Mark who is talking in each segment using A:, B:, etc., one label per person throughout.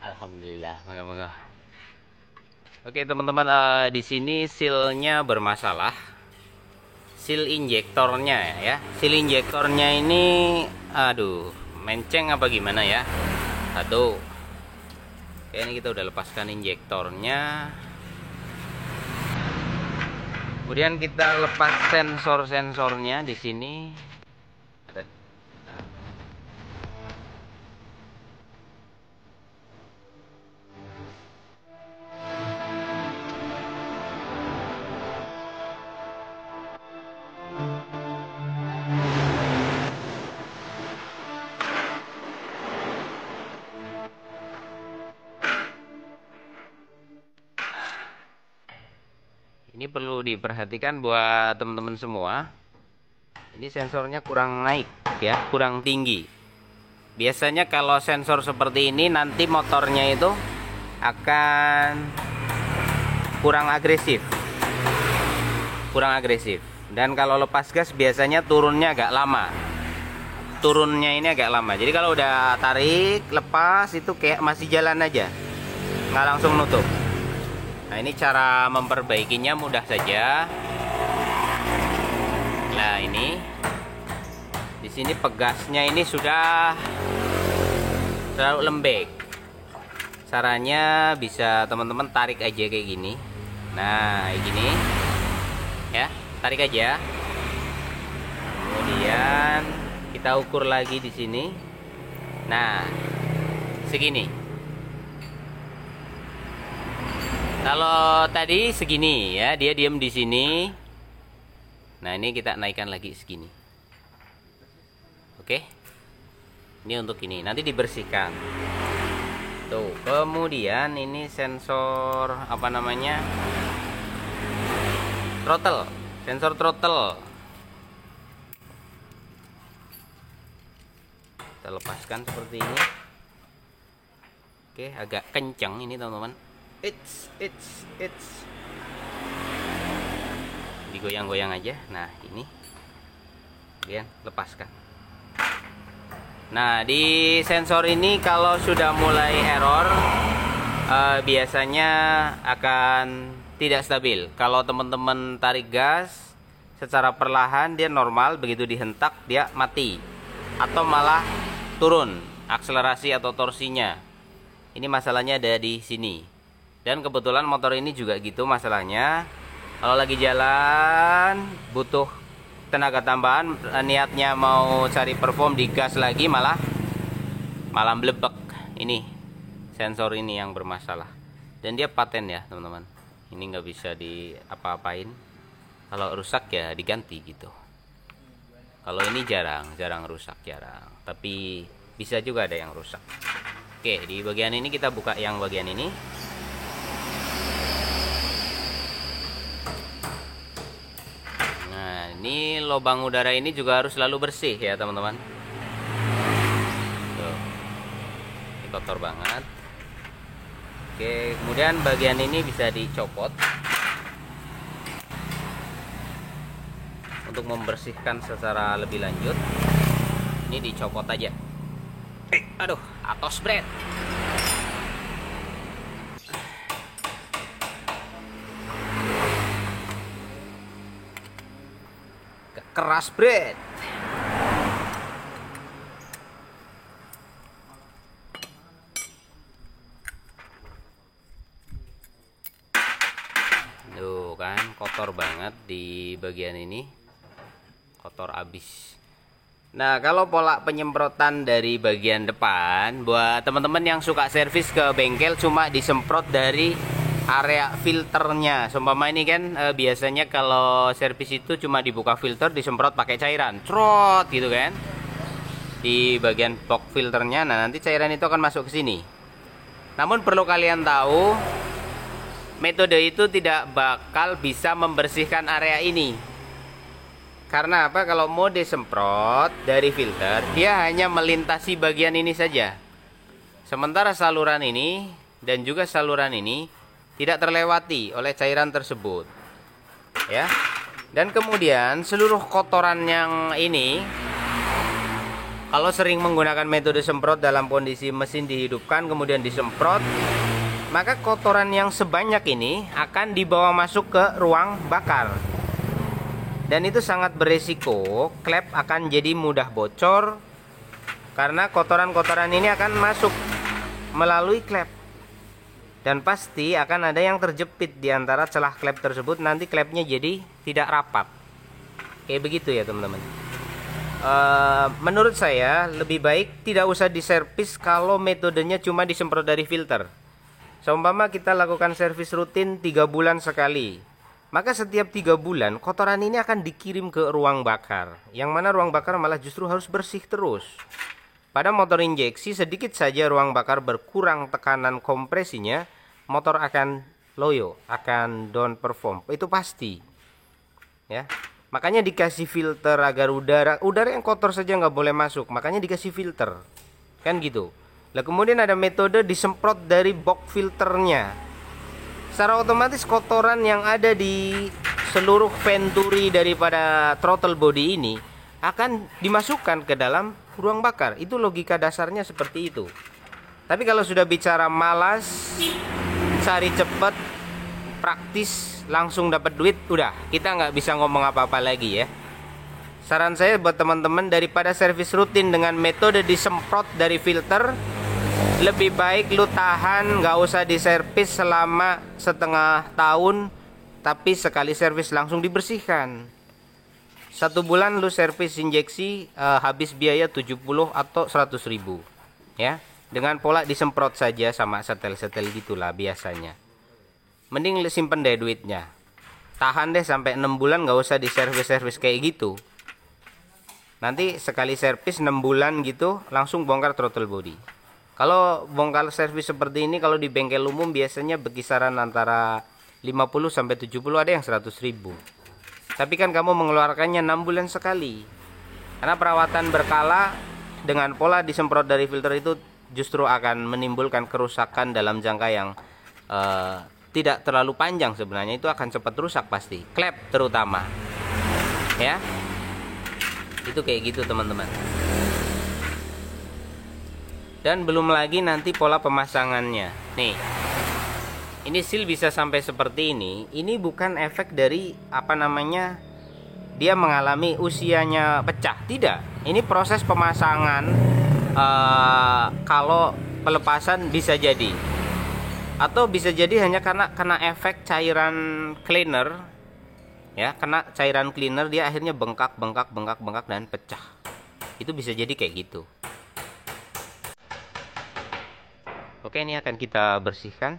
A: Alhamdulillah, moga-moga. Oke teman-teman, di sini sealnya bermasalah. Seal injektornya ya. Seal injektornya ini, aduh, menceng apa gimana ya? Satu. Oke, ini kita udah lepaskan injektornya. Kemudian kita lepas sensor-sensornya di sini. Ini perlu diperhatikan buat teman-teman semua. Ini sensornya kurang naik ya, kurang tinggi. Biasanya kalau sensor seperti ini nanti motornya itu akan kurang agresif. Dan kalau lepas gas biasanya turunnya agak lama. Jadi kalau udah tarik, lepas itu kayak masih jalan aja, nggak langsung nutup. Nah, ini cara memperbaikinya mudah saja. Nah, ini di sini pegasnya ini sudah terlalu lembek. Caranya bisa teman-teman tarik aja kayak gini. Nah, kayak gini. Ya, tarik aja. Kemudian kita ukur lagi di sini. Nah, segini. Kalau tadi segini ya, dia diam di sini. Nah, ini kita naikkan lagi segini. Oke. Ini untuk ini, nanti dibersihkan. Tuh, kemudian ini sensor apa namanya? Throttle, sensor throttle. Kita lepaskan seperti ini. Oke, agak kencang ini teman-teman. It's digoyang-goyang aja. Nah, ini kemudian lepaskan. Nah, di sensor ini kalau sudah mulai error, biasanya akan tidak stabil. Kalau teman-teman tarik gas secara perlahan dia normal, begitu dihentak dia mati atau malah turun akselerasi atau torsinya. Ini masalahnya ada di sini. Dan kebetulan motor ini juga gitu masalahnya. Kalau lagi jalan butuh tenaga tambahan, niatnya mau cari perform di gas lagi malah blebek. Ini sensor ini yang bermasalah. Dan dia paten ya teman-teman. Ini nggak bisa diapa-apain. Kalau rusak ya diganti gitu. Kalau ini jarang rusak, jarang. Tapi bisa juga ada yang rusak. Oke, di bagian ini kita buka yang bagian ini. Ini lubang udara ini juga harus selalu bersih ya teman-teman. Ini kotor banget. Oke, kemudian bagian ini bisa dicopot untuk membersihkan secara lebih lanjut. Ini dicopot aja. Aduh, atos bret. Keras bret. Tuh kan kotor banget di bagian ini, kotor abis. Nah, kalau pola penyemprotan dari bagian depan, buat teman-teman yang suka servis ke bengkel cuma disemprot dari area filternya. Seumpama ini kan biasanya kalau servis itu cuma dibuka filter, disemprot pakai cairan, trot gitu kan, di bagian box filternya. Nah, nanti cairan itu akan masuk ke sini. Namun perlu kalian tahu, metode itu tidak bakal bisa membersihkan area ini. Karena apa? Kalau mau disemprot dari filter, dia hanya melintasi bagian ini saja. Sementara saluran ini dan juga saluran ini tidak terlewati oleh cairan tersebut, ya. Dan kemudian seluruh kotoran yang ini Kalau sering menggunakan metode semprot dalam kondisi mesin dihidupkan kemudian disemprot, maka kotoran yang sebanyak ini akan dibawa masuk ke ruang bakar. Dan itu sangat beresiko, klep akan jadi mudah bocor karena kotoran-kotoran ini akan masuk melalui klep. Dan pasti akan ada yang terjepit di antara celah klep tersebut, nanti klepnya jadi tidak rapat. Kayak begitu ya teman-teman. Menurut saya lebih baik tidak usah diservis kalau metodenya cuma disemprot dari filter. Seumpama kita lakukan servis rutin 3 bulan sekali, maka setiap 3 bulan kotoran ini akan dikirim ke ruang bakar, yang mana ruang bakar malah justru harus bersih terus. Pada motor injeksi sedikit saja ruang bakar berkurang tekanan kompresinya, motor akan loyo, akan down perform, itu pasti ya. Makanya dikasih filter agar udara yang kotor saja nggak boleh masuk, makanya dikasih filter kan gitu. Lah kemudian ada metode disemprot dari box filternya. Secara otomatis kotoran yang ada di seluruh venturi daripada throttle body ini akan dimasukkan ke dalam ruang bakar. Itu logika dasarnya seperti itu. Tapi kalau sudah bicara malas, cari cepat, praktis, langsung dapat duit, udah kita nggak bisa ngomong apa-apa lagi ya. Saran saya buat teman-teman, daripada servis rutin dengan metode disemprot dari filter, lebih baik lu tahan, nggak usah diservis selama setengah tahun, tapi sekali servis langsung dibersihkan. 1 bulan lu servis injeksi habis biaya 70 atau 100 ribu ya, dengan pola disemprot saja sama setel-setel gitulah biasanya. Mending lu simpen deh duitnya, tahan deh sampai 6 bulan, nggak usah diservis-servis kayak gitu. Nanti sekali servis 6 bulan gitu langsung bongkar throttle body. Kalau bongkar servis seperti ini kalau di bengkel umum biasanya berkisaran antara 50 sampai 70, ada yang 100 ribu. Tapi kan kamu mengeluarkannya 6 bulan sekali. Karena perawatan berkala dengan pola disemprot dari filter itu justru akan menimbulkan kerusakan dalam jangka yang tidak terlalu panjang sebenarnya. Itu akan cepat rusak pasti, klep terutama ya. Itu kayak gitu teman-teman. Dan belum lagi nanti pola pemasangannya. Nih, ini seal bisa sampai seperti ini. Ini bukan efek dari apa namanya, dia mengalami usianya pecah. Tidak, ini proses pemasangan. Kalau pelepasan bisa jadi, atau bisa jadi hanya karena kena efek cairan cleaner ya, kena cairan cleaner, dia akhirnya bengkak dan pecah. Itu bisa jadi kayak gitu. Oke, ini akan kita bersihkan.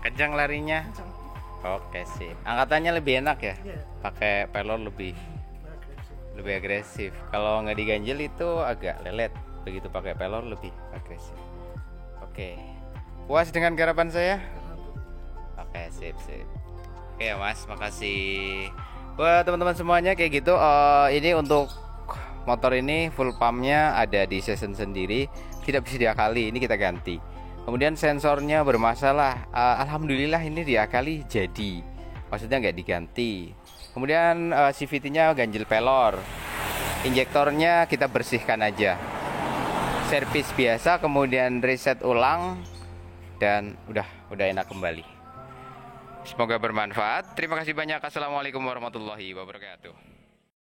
A: Kencang larinya.
B: Kencang.
A: Oke sih. Angkatannya lebih enak ya.
B: Iya.
A: Pakai pelor lebih
B: Agresif.
A: agresif. Kalau nggak diganjel itu agak lelet. Begitu pakai pelor lebih agresif. Oke. Puas dengan garapan saya?
B: Alhamdulillah.
A: Oke, sip. Oke ya Mas, makasih. Buat teman-teman semuanya kayak gitu. Ini untuk motor ini full pumpnya ada di season sendiri, tidak bisa diakali. Ini kita ganti. Kemudian sensornya bermasalah. Alhamdulillah ini diakali jadi. Maksudnya nggak diganti. Kemudian CVT-nya ganjil pelor. Injektornya kita bersihkan aja. Servis biasa, kemudian reset ulang dan udah enak kembali. Semoga bermanfaat. Terima kasih banyak. Assalamualaikum warahmatullahi wabarakatuh.